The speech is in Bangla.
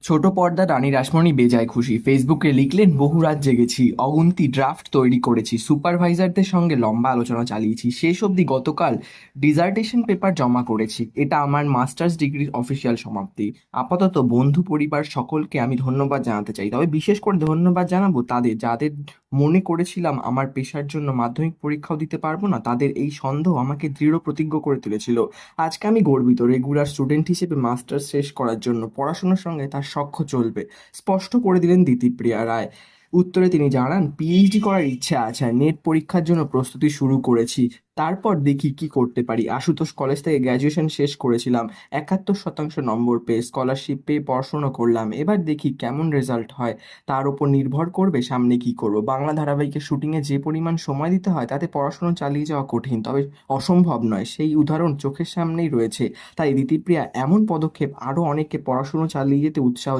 ছোট পর্দা রানী রাসমণি বেজায় খুশি, ফেসবুকে লিখলেন বহু রাত জেগেছি, অগুন্তি ড্রাফট তৈরি করেছি, সুপারভাইজারদের সঙ্গে লম্বা আলোচনা চালিয়েছি, শেষ অবধি গতকাল ডিজার্টেশন পেপার জমা করেছি। এটা আমার মাস্টার্স ডিগ্রির অফিসিয়াল সমাপ্তি। আপাতত বন্ধু পরিবার সকলকে আমি ধন্যবাদ জানাতে চাই, তবে বিশেষ করে ধন্যবাদ জানাবো তাদের যাদের মনে করেছিলাম আমার পেশার জন্য মাধ্যমিক পরীক্ষাও দিতে পারবো না, তাদের এই সন্দেহ আমাকে দৃঢ় প্রতিজ্ঞ করে তুলেছিল। আজকে আমি গর্বিত, রেগুলার স্টুডেন্ট হিসেবে মাস্টার্স শেষ করার জন্য পড়াশোনার সঙ্গে তার সখ্য চলবে, স্পষ্ট করে দিলেন দিতিপ্রিয়া রায়। উত্তরে তিনি জানান, পিএইচডি করার ইচ্ছা আছে, নেট পরীক্ষার জন্য প্রস্তুতি শুরু করেছি, তারপর দেখি কি করতে পারি। আশুতোষ কলেজ থেকে গ্র্যাজুয়েশন শেষ করেছিলাম, 71% নম্বর পেয়ে স্কলারশিপ পেয়ে পড়াশোনা করলাম, এবার দেখি কেমন রেজাল্ট হয়, তার উপর নির্ভর করবে সামনে কি করব। বাংলা ধারাবাহিকের শুটিংয়ে যে পরিমাণ সময় দিতে হয় তাতে পড়াশোনা চালিয়ে যাওয়া কঠিন, তবে অসম্ভব নয়, সেই উদাহরণ চোখের সামনেই রয়েছে। তাই দিতিপ্রিয়া এমন পদক্ষেপ আরও অনেককে পড়াশুনো চালিয়ে যেতে উৎসাহ